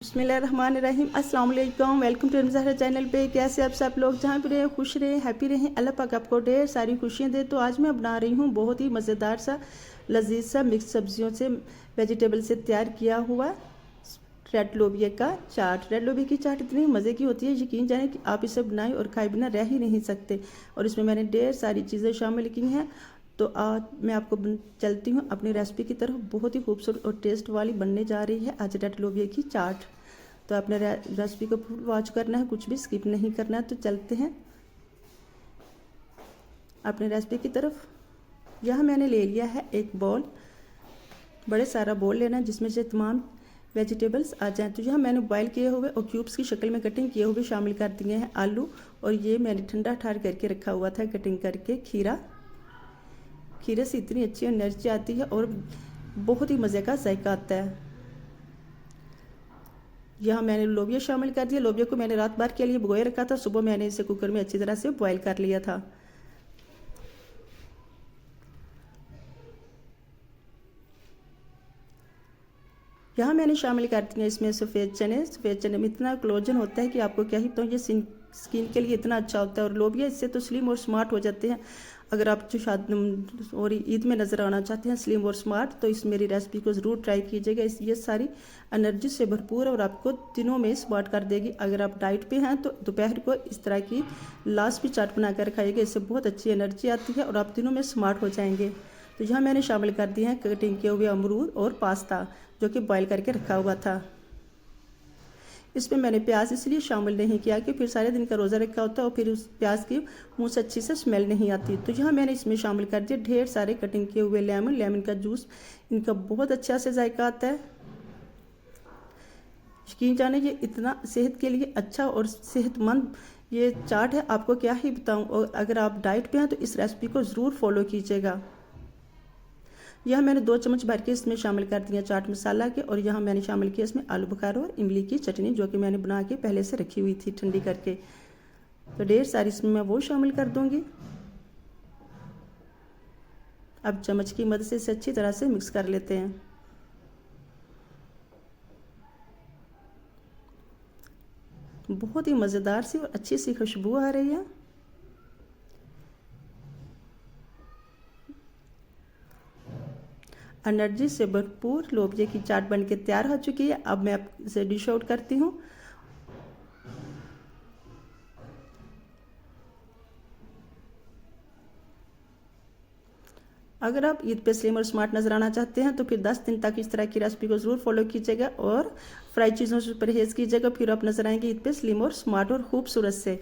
बिस्मिल्लाहिर्रहमानिर्रहीम अस्सलाम वालेकुम। वेलकम टू ज़हरा चैनल पे। कैसे आप सब लोग जहाँ पर रहें खुश रहें हैप्पी रहें, अल्लाह पाक आपको ढेर सारी खुशियाँ दे। तो आज मैं बना रही हूँ बहुत ही मज़ेदार सा लजीज सा मिक्स सब्जियों से वेजिटेबल से तैयार किया हुआ रेड लोबिया का चाट। रेड लोबिया की चाट इतनी मज़े की होती है, यकीन जाने कि आप इसे बनाए और खाए बिना रह ही नहीं सकते। और इसमें मैंने ढेर सारी चीज़ें शामिल की हैं। तो आज मैं आपको चलती हूँ अपनी रेसिपी की तरफ। बहुत ही खूबसूरत और टेस्ट वाली बनने जा रही है आज रेड लोबिया की चाट। तो आपने रेसिपी को फुल वॉच करना है, कुछ भी स्किप नहीं करना है। तो चलते हैं अपनी रेसिपी की तरफ। यहाँ मैंने ले लिया है एक बॉल, बड़े सारा बॉल लेना है जिसमें से तमाम वेजिटेबल्स आ जाएं। तो यहाँ मैंने बॉयल किए हुए और क्यूब्स की शक्ल में कटिंग किए हुए शामिल कर दिए हैं आलू। और ये मैंने ठंडा ठार करके रखा हुआ था कटिंग करके खीरा। खीरे से इतनी अच्छी एनर्जी आती है और बहुत ही मज़े का जायका आता है। यहाँ मैंने लोबिया शामिल कर दिया। लोबिया को मैंने रात भर के लिए भिगोए रखा था, सुबह मैंने इसे कुकर में अच्छी तरह से बॉयल कर लिया था। यहाँ मैंने शामिल कर दिया इसमें सफ़ेद चने। सफ़ेद चने में इतना कोलेजन होता है कि आपको क्या ही बताऊँ, ये स्किन के लिए इतना अच्छा होता है। और लोबिया इससे तो स्लिम और स्मार्ट हो जाते हैं। अगर आप जो शादी और ईद में नज़र आना चाहते हैं स्लिम और स्मार्ट, तो इस मेरी रेसिपी को ज़रूर ट्राई कीजिएगा। ये सारी एनर्जी से भरपूर और आपको दिनों में स्मार्ट कर देगी। अगर आप डाइट पे हैं तो दोपहर को इस तरह की लास्ट भी चाट बना कर खाइएगा, इससे बहुत अच्छी एनर्जी आती है और आप दिनों में स्मार्ट हो जाएंगे। तो यहाँ मैंने शामिल कर दिए हैं कटिंग किए हुए अमरूद और पास्ता जो कि बॉयल करके रखा हुआ था। इसमें मैंने प्याज इसलिए शामिल नहीं किया कि फिर सारे दिन का रोज़ा रखा होता है और फिर उस प्याज की मुँह से अच्छी से स्मेल नहीं आती। तो यहाँ मैंने इसमें शामिल कर दिया ढेर सारे कटिंग किए हुए लेमन का जूस। इनका बहुत अच्छा से जायका आता है। यकीन जाने ये इतना सेहत के लिए अच्छा और सेहतमंद ये चाट है, आपको क्या ही बताऊँ। और अगर आप डाइट पे हैं तो इस रेसिपी को ज़रूर फॉलो कीजिएगा। यह मैंने 2 चम्मच भर के इसमें शामिल कर दिया चाट मसाला के। और यहाँ मैंने शामिल किया इसमें आलू बुखारा और इमली की चटनी जो कि मैंने बना के पहले से रखी हुई थी ठंडी करके। तो ढेर सारी इसमें मैं वो शामिल कर दूंगी। अब चम्मच की मदद से इसे अच्छी तरह से मिक्स कर लेते हैं। बहुत ही मज़ेदार सी और अच्छी सी खुशबू आ रही है। एनर्जी से भरपूर लोबिया की चाट बनके तैयार हो चुकी है। अब मैं इसे डिश आउट करती हूँ। अगर आप ईद पे स्लिम और स्मार्ट नजर आना चाहते हैं तो फिर 10 दिन तक इस तरह की रेसिपी को ज़रूर फॉलो कीजिएगा और फ्राई चीज़ों से परहेज़ कीजिएगा। फिर आप नजर आएंगे ईद पे स्लिम और स्मार्ट और खूबसूरत से।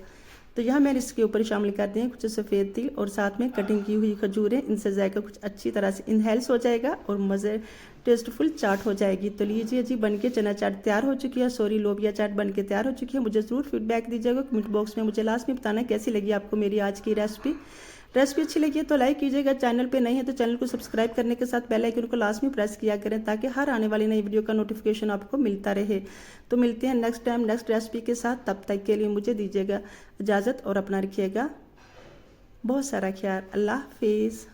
तो यहाँ मैंने इसके ऊपर शामिल कर दिए कुछ सफ़ेद तिल और साथ में कटिंग की हुई खजूरें। इनसे जायका कुछ अच्छी तरह से इनहेल्स हो जाएगा और मज़े टेस्टफुल चाट हो जाएगी। तो लीजिए जी, बनके चना चाट तैयार हो चुकी है। सॉरी, लोबिया चाट बनके तैयार हो चुकी है। मुझे ज़रूर फीडबैक दीजिएगा कमेंट बॉक्स में। मुझे लास्ट में बताना कैसी लगी आपको मेरी आज की रेसिपी अच्छी लगी है तो लाइक कीजिएगा। चैनल पे नहीं है तो चैनल को सब्सक्राइब करने के साथ बेल आइकन को लास्ट में प्रेस किया करें ताकि हर आने वाली नई वीडियो का नोटिफिकेशन आपको मिलता रहे। तो मिलते हैं नेक्स्ट टाइम नेक्स्ट रेसिपी के साथ। तब तक के लिए मुझे दीजिएगा इजाज़त और अपना रखिएगा बहुत सारा ख्याल। अल्लाह हाफिज़।